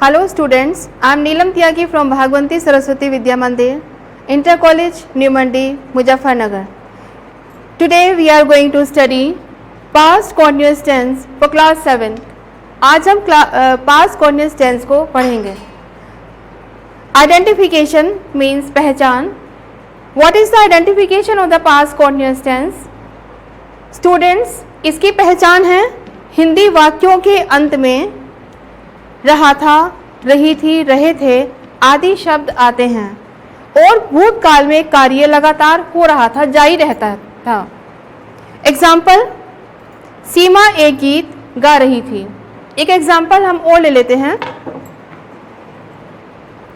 Hello students, I am Neelam Tyagi from Bhagwanti Saraswati Vidya Mandir, Inter College, New Mandi, Muzaffarnagar. Today we are going to study past continuous tense for class 7. आज हम past continuous tense को पढ़ेंगे. Identification means पहचान. What is the identification of the past continuous tense? Students, इसकी पहचान है हिंदी वाक्यों के अंत में रहा था, रही थी, रहे थे आदि शब्द आते हैं और भूतकाल में कार्य लगातार हो रहा था, जारी रहता था. एग्जाम्पल, सीमा एक गीत गा रही थी. एक एग्जाम्पल हम और ले लेते हैं.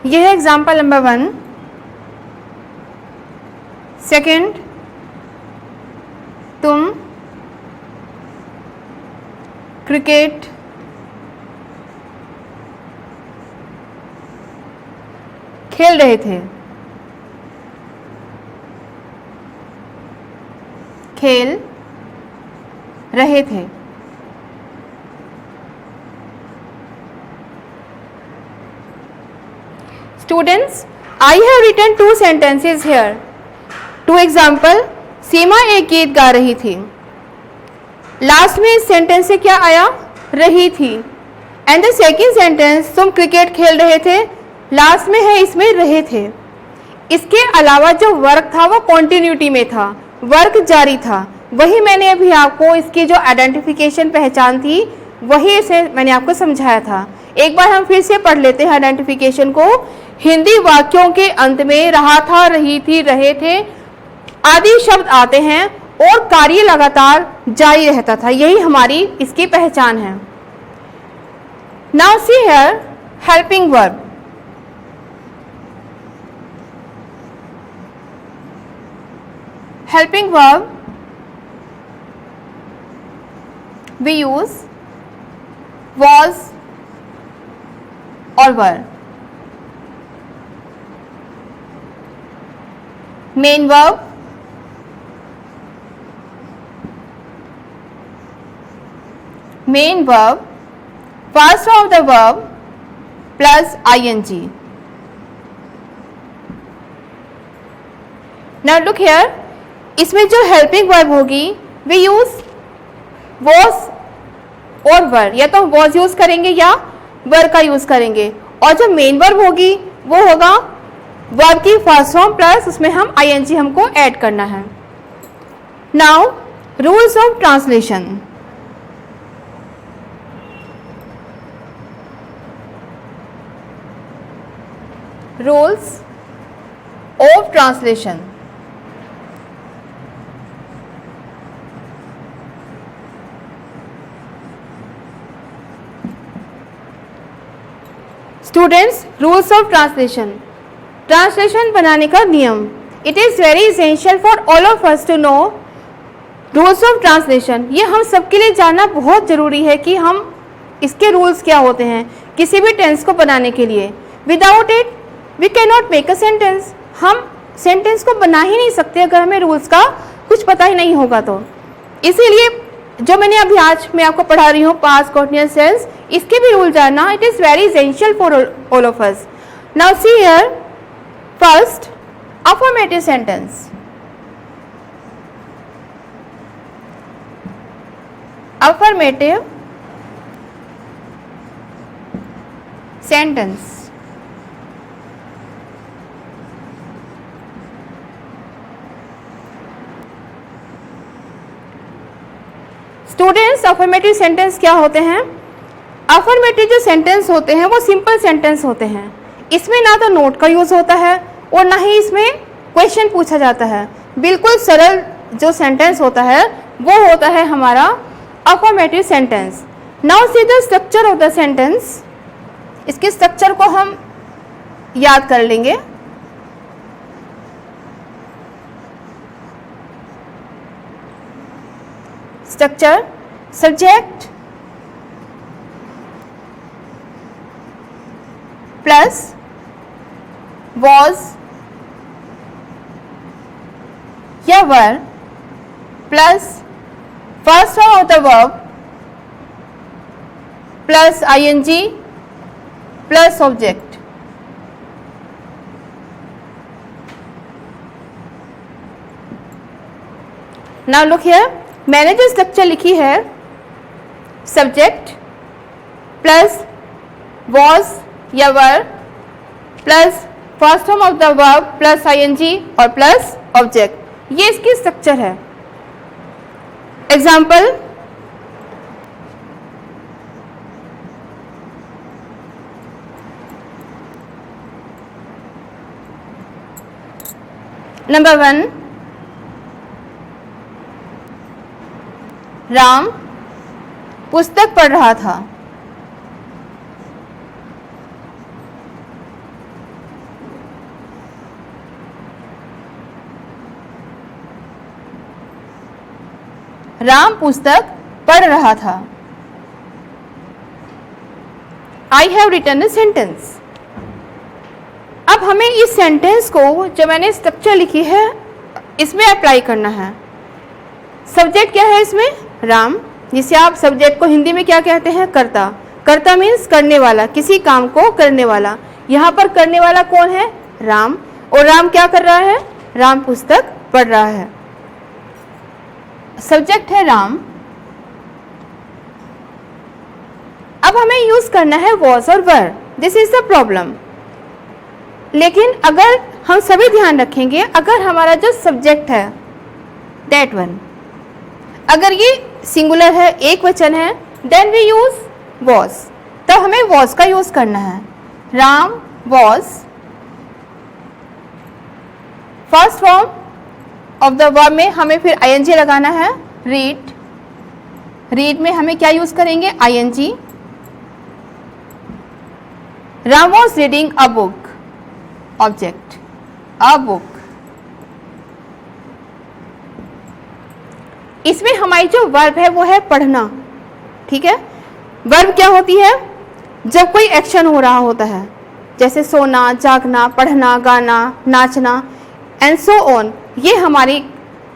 यह है एग्जाम्पल नंबर 1. सेकंड, तुम क्रिकेट खेल रहे थे. खेल रहे थे. Students, I have written 2 sentences here. 2 example, सीमा एक गीत गा रही थी. लास्ट में इस सेंटेंस से क्या आया? रही थी. एंड द सेकेंड सेंटेंस, तुम क्रिकेट खेल रहे थे, लास्ट में है इसमें रहे थे. इसके अलावा जो वर्क था वो कॉन्टिन्यूटी में था, वर्क जारी था. वही मैंने अभी आपको इसकी जो आइडेंटिफिकेशन पहचान थी वही इसे मैंने आपको समझाया था. एक बार हम फिर से पढ़ लेते हैं आइडेंटिफिकेशन को. हिंदी वाक्यों के अंत में रहा था, रही थी, रहे थे आदि शब्द आते हैं और कार्य लगातार जारी रहता था. यही हमारी इसकी पहचान है. Now see here helping verb. Helping verb we use was or were. Main verb first form of the verb plus ing. Now look here, इसमें जो हेल्पिंग वर्ब होगी वी यूज वॉज और वर. या तो वॉज यूज करेंगे या वर का use करेंगे. और जो मेन वर्ब होगी वो होगा वर्ब की फर्स्ट फॉर्म प्लस उसमें हम आईएनजी हमको ऐड करना है. Now rules of translation. Rules of translation. Students, rules of translation. Translation बनाने का नियम. It is very essential for all of us to know rules of translation. ये हम सबके लिए जानना बहुत ज़रूरी है कि हम इसके रूल्स क्या होते हैं किसी भी टेंस को बनाने के लिए. Without it we can not make a sentence. हम सेंटेंस को बना ही नहीं सकते अगर हमें रूल्स का कुछ पता ही नहीं होगा तो. इसीलिए जो मैंने अभी आज मैं आपको पढ़ा रही हूँ पास्ट कंटीन्यूअस टेंस, इसके भी रूल जानना it is very essential for all of us. Now see here first affirmative sentence. Affirmative sentence. Students, affirmative sentence क्या होते हैं? अफर्मेटिव जो सेंटेंस होते हैं वो सिंपल सेंटेंस होते हैं. इसमें ना तो नोट का यूज़ होता है और ना ही इसमें क्वेश्चन पूछा जाता है. बिल्कुल सरल जो सेंटेंस होता है वो होता है हमारा affirmative sentence. Now see the structure of the sentence. इसके स्ट्रक्चर को हम याद कर लेंगे. स्ट्रक्चर, सब्जेक्ट प्लस was या were plus first form of the verb plus ING plus object. Now look here, मैंने जो स्ट्रक्चर लिखी है सब्जेक्ट प्लस वॉज या were plus first form of the verb plus ING और plus object, ये इसकी structure है। एग्जाम्पल, नंबर 1, राम पुस्तक पढ़ रहा था। राम पुस्तक पढ़ रहा था। I have written a sentence. अब हमें इस सेंटेंस को जो मैंने स्ट्रक्चर लिखी है इसमें अप्लाई करना है। सब्जेक्ट क्या है इसमें? राम, जिसे आप सब्जेक्ट को हिंदी में क्या कहते हैं? कर्ता। कर्ता मीन्स करने वाला, किसी काम को करने वाला। यहाँ पर करने वाला कौन है? राम। और राम क्या कर रहा है? राम पुस्तक पढ़ रहा है। सब्जेक्ट है राम। अब हमें यूज करना है वॉज और were. This is the problem. लेकिन अगर हम सभी ध्यान रखेंगे, अगर हमारा जो सब्जेक्ट है दैट वन, अगर ये सिंगुलर है, एक वचन है, देन वी यूज वॉज। तो हमें वॉज का यूज करना है। Ram was, first form of the verb में हमें फिर आईएनजी लगाना है। रीड, रीड में हमें क्या यूज करेंगे? ING. Ram was reading a book, object, a book. इसमें हमारी जो वर्ब है वो है पढ़ना, ठीक है। वर्ब क्या होती है? जब कोई एक्शन हो रहा होता है, जैसे सोना, जागना, पढ़ना, गाना, नाचना एंड सो ऑन, ये हमारी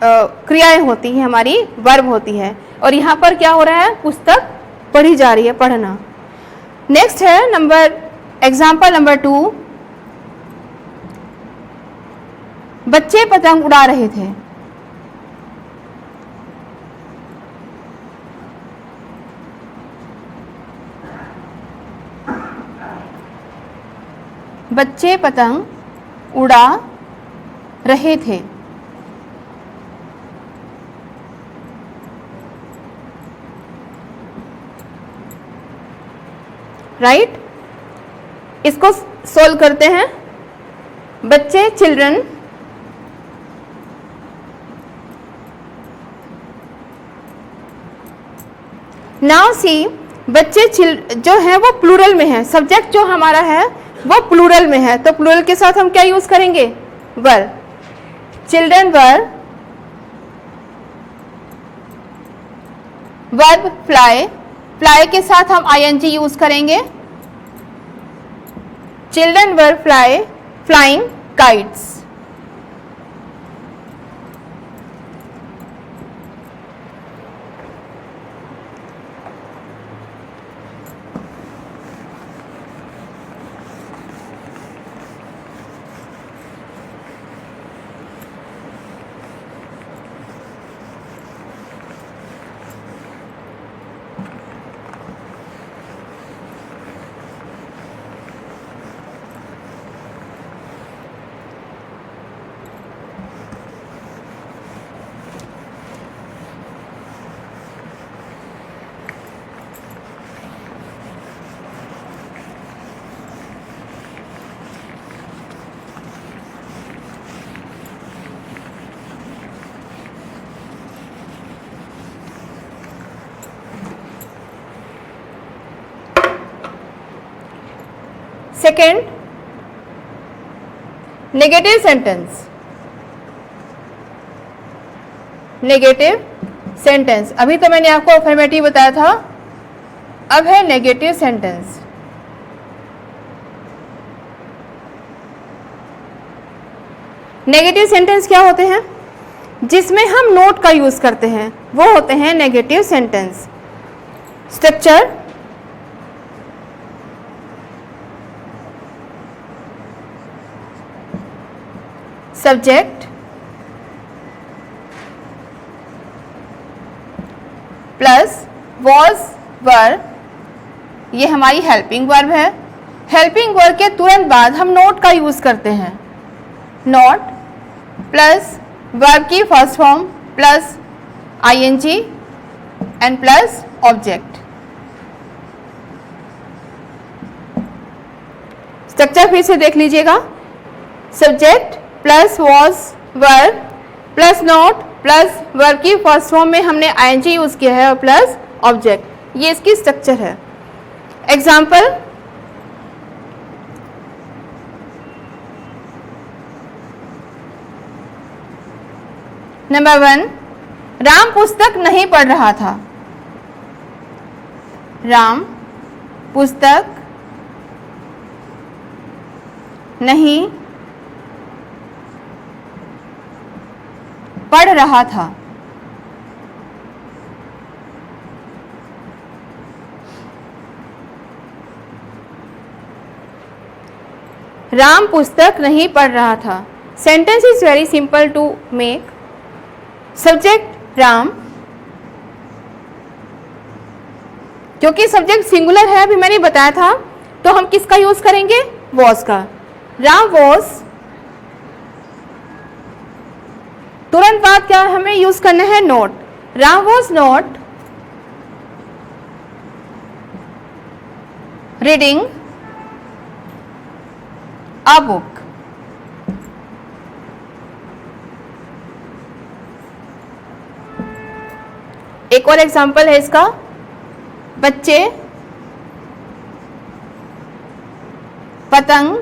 क्रियाएं होती हैं, हमारी वर्ब होती है। और यहाँ पर क्या हो रहा है? पुस्तक पढ़ी जा रही है, पढ़ना। नेक्स्ट है एग्जाम्पल नंबर 2, बच्चे पतंग उड़ा रहे थे। बच्चे पतंग उड़ा रहे थे। राइट? इसको सोल्व करते हैं। बच्चे, चिल्ड्रन, नाउ सी, बच्चे जो है वो प्लूरल में है। सब्जेक्ट जो हमारा है वो प्लूरल में है, तो प्लूरल के साथ हम क्या यूज करेंगे? Were. Children were, verb fly, fly के साथ हम आईएनजी यूज करेंगे। Children were flying kites. Second, negative sentence. Negative sentence, अभी तो मैंने आपको अफर्मेटिव बताया था, अब है नेगेटिव सेंटेंस। नेगेटिव सेंटेंस क्या होते हैं? जिसमें हम नोट का यूज करते हैं वो होते हैं negative sentence. Structure, subject plus was were, ये हमारी हेल्पिंग वर्ब है। हेल्पिंग वर्ब के तुरंत बाद हम नॉट का यूज करते हैं। नॉट प्लस वर्ब की first form plus ING and plus object. Structure फिर से देख लीजिएगा। Subject plus was verb plus not plus verb की फर्स्ट फॉर्म में हमने आईएनजी यूज किया है और प्लस ऑब्जेक्ट, ये इसकी स्ट्रक्चर है। एग्जाम्पल, नंबर 1, राम पुस्तक नहीं पढ़ रहा था। राम पुस्तक नहीं पढ़ रहा था। राम पुस्तक नहीं पढ़ रहा था। Sentence is very simple to make. Subject Ram, क्योंकि सब्जेक्ट सिंगुलर है अभी मैंने बताया था, तो हम किसका यूज करेंगे? वॉज का। राम वॉज, तुरंत बाद क्या हमें यूज करना है? Note. Ram was not reading a book. एक और एग्जाम्पल है इसका। बच्चे पतंग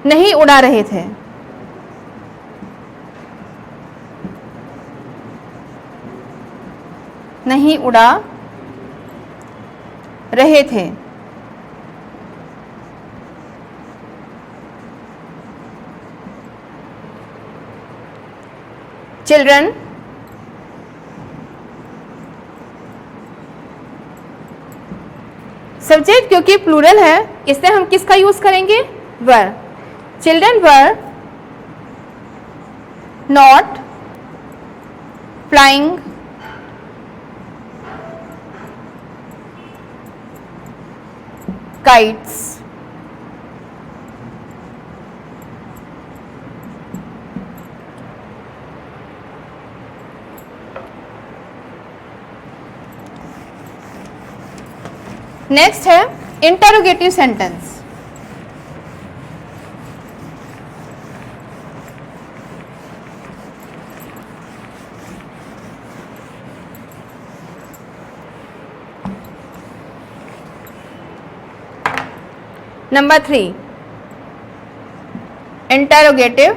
नहीं उड़ा रहे थे। नहीं उड़ा रहे थे। चिल्ड्रन सब्जेक्ट क्योंकि प्लूरल है इसलिए हम किसका यूज करेंगे? Were. Children were not flying kites। Next है interrogative sentence. Number 3, interrogative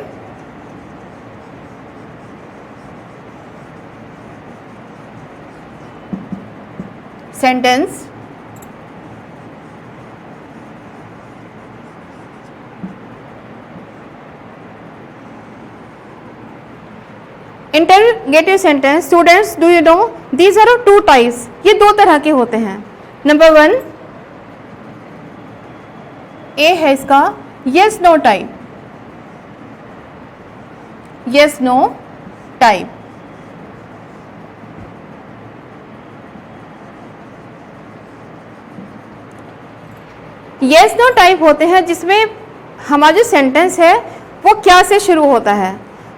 sentence. Interrogative sentence students, do you know these are two types. ये दो तरह के होते हैं। नंबर 1 ए है इसका yes no type. Yes no type. Yes no type होते हैं जिसमें हमारा जो सेंटेंस है वो क्या से शुरू होता है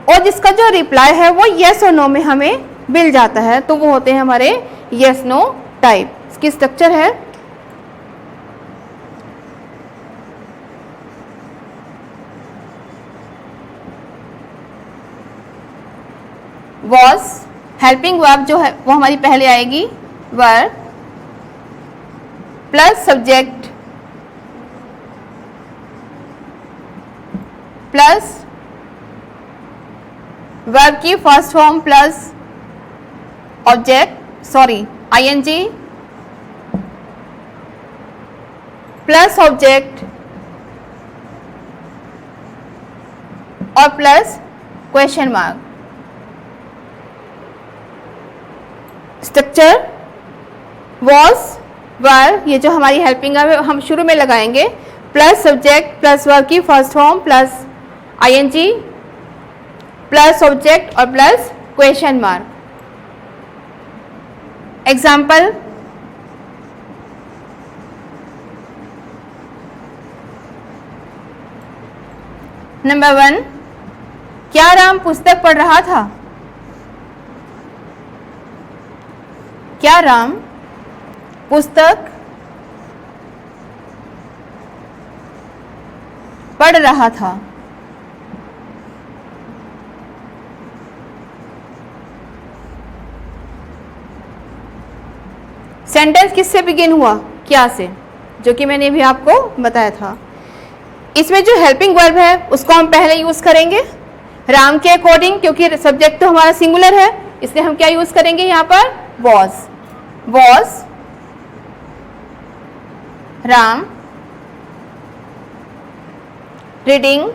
और जिसका जो रिप्लाई है वो यस और नो में हमें मिल जाता है, तो वो होते हैं हमारे यस नो टाइप। इसकी स्ट्रक्चर है वॉज, हेल्पिंग वर्ब जो है वो हमारी पहले आएगी were plus subject plus verb की first form plus object ING plus object और plus question mark. Structure was were, ये जो हमारी हेल्पिंग है हम शुरू में लगाएंगे, प्लस सब्जेक्ट प्लस वर्ब की first form plus ING plus object और plus question mark. Example, number 1, क्या राम पुस्तक पढ़ रहा था? क्या राम पुस्तक पढ़ रहा था? सेंटेंस किससे बिगिन हुआ? क्या से, जो कि मैंने भी आपको बताया था। इसमें जो हेल्पिंग वर्ब है उसको हम पहले यूज करेंगे राम के अकॉर्डिंग, क्योंकि सब्जेक्ट तो हमारा सिंगुलर है, इसलिए हम क्या यूज करेंगे यहाँ पर? Was Ram reading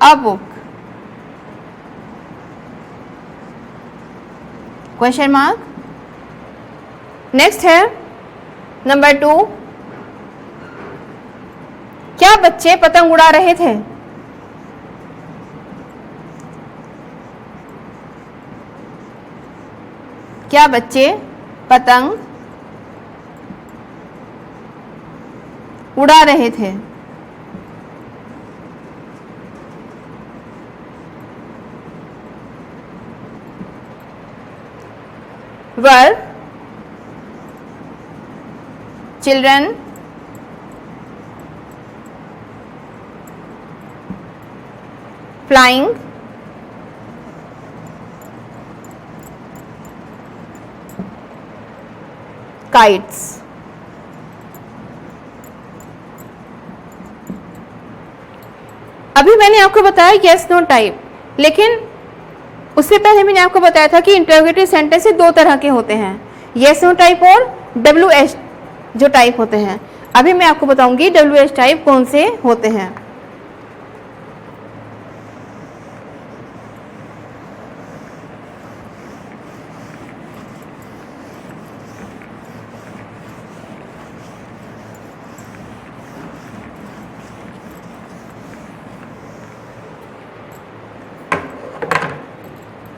a book, question mark. Next है नंबर 2, क्या बच्चे पतंग उड़ा रहे थे? क्या बच्चे पतंग उड़ा रहे थे? Were children flying kites। अभी मैंने आपको बताया यस नो टाइप, लेकिन उससे पहले मैंने आपको बताया था कि इंटरोगेटिव सेंटेंस से 2 तरह के होते हैं, यस नो टाइप और WH जो टाइप होते हैं। अभी मैं आपको बताऊंगी WH टाइप कौन से होते हैं।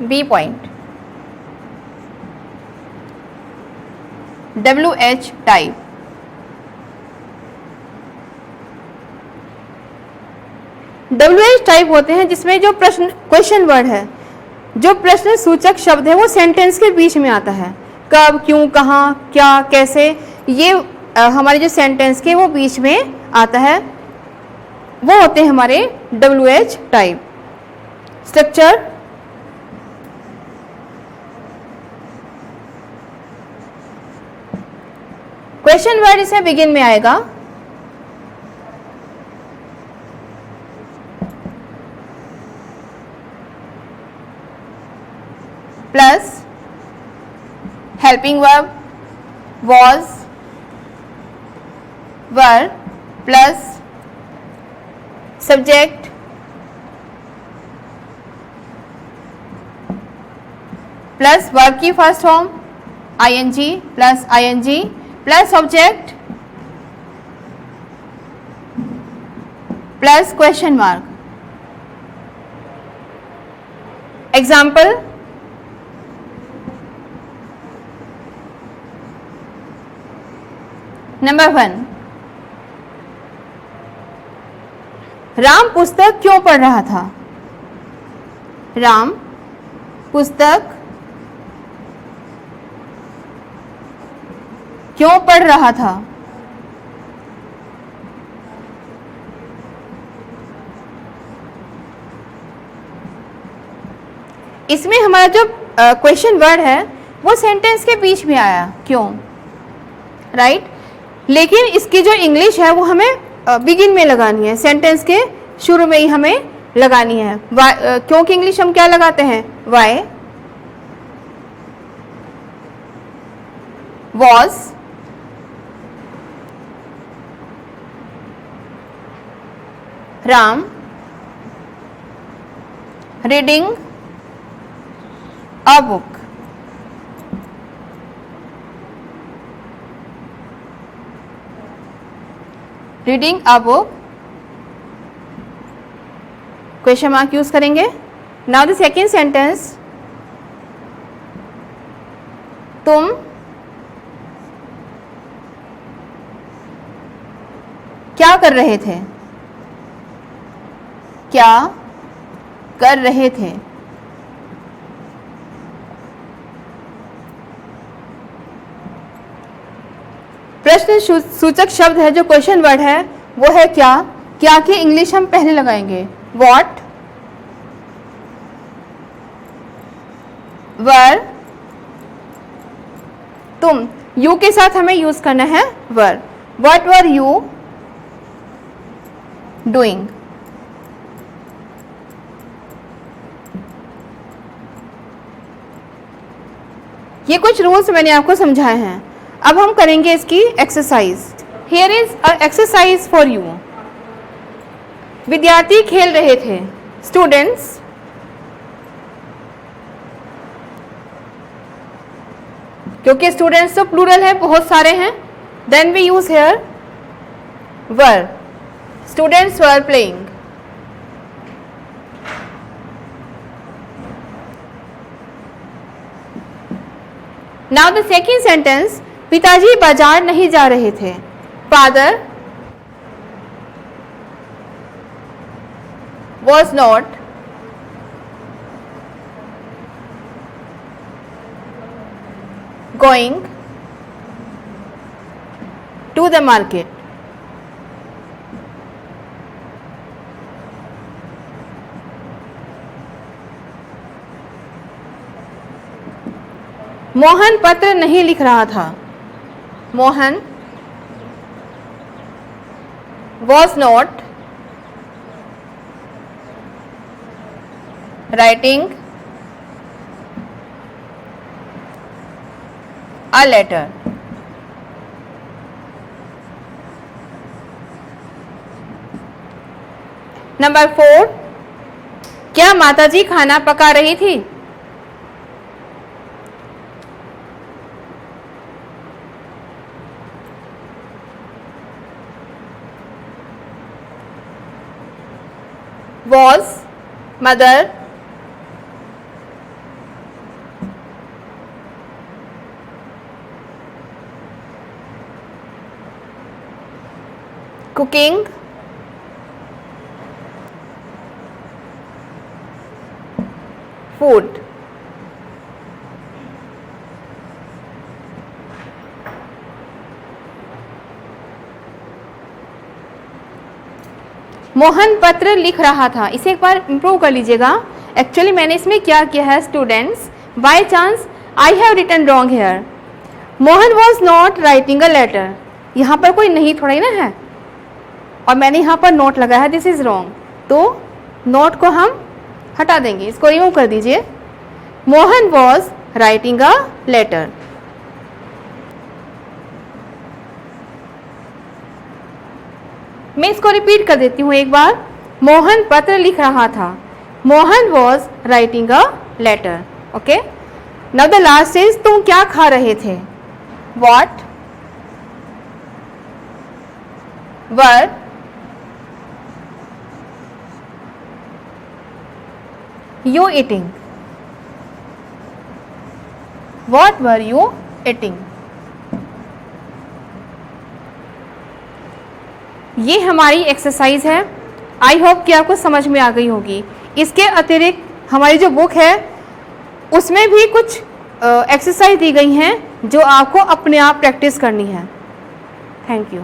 B point, WH type. WH type होते हैं जिसमें जो प्रश्न क्वेश्चन वर्ड है, जो प्रश्न सूचक शब्द है वो सेंटेंस के बीच में आता है। कब, क्यों, कहाँ, क्या, कैसे, ये हमारे जो सेंटेंस के वो बीच में आता है, वो होते हैं हमारे WH type. Structure, question word इसमें बिगिन में आएगा, plus helping verb was were plus subject plus verb की first form ing plus ing plus object plus question mark. Example, number 1, Ram पुस्तक क्यों पढ़ रहा था? राम पुस्तक क्यों पढ़ रहा था? इसमें हमारा जो क्वेश्चन वर्ड है वो सेंटेंस के बीच में आया, क्यों, राइट। लेकिन इसकी जो इंग्लिश है वो हमें बिगिन में लगानी है, सेंटेंस के शुरू में ही हमें लगानी है। क्योंकि इंग्लिश हम क्या लगाते हैं? Why, was, Ram reading a book. Reading a book, question mark use करेंगे। नाउ द सेकेंड सेंटेंस, तुम क्या कर रहे थे, क्या कर रहे थे। प्रश्न सूचक शब्द है जो क्वेश्चन वर्ड है वो है क्या। क्या की इंग्लिश हम पहले लगाएंगे, व्हाट, वर, तुम, यू के साथ हमें यूज करना है were. What were you doing. ये कुछ रूल्स मैंने आपको समझाए हैं। अब हम करेंगे इसकी exercise. Here is a exercise for you. विद्यार्थी खेल रहे थे, स्टूडेंट्स, क्योंकि स्टूडेंट्स तो प्लूरल है, बहुत सारे हैं, then we use here were. Students were playing. Now the second sentence, पिताजी बाजार नहीं जा रहे थे, father was not going to the market. Mohan पत्र नहीं लिख रहा था, Mohan was not writing a letter. Number 4, क्या माताजी खाना पका रही थी। Was mother cooking food। Mohan पत्र लिख रहा था, इसे एक बार इंप्रूव कर लीजिएगा। एक्चुअली मैंने इसमें क्या किया है students, by chance I have written wrong here. Mohan was not writing a letter, यहाँ पर कोई नहीं थोड़ा ही ना है, और मैंने यहाँ पर नोट लगाया है, दिस इज रॉन्ग, तो नोट को हम हटा देंगे, इसको रिमूव कर दीजिए। Mohan was writing a letter. मैं इसको रिपीट कर देती हूँ एक बार। मोहन पत्र लिख रहा था, Mohan was writing a letter. Okay, now the last is, तुम क्या खा रहे थे, what were you eating, what were you eating. ये हमारी एक्सरसाइज है। आई होप कि आपको समझ में आ गई होगी। इसके अतिरिक्त हमारी जो बुक है उसमें भी कुछ एक्सरसाइज दी गई हैं जो आपको अपने आप प्रैक्टिस करनी है। Thank you.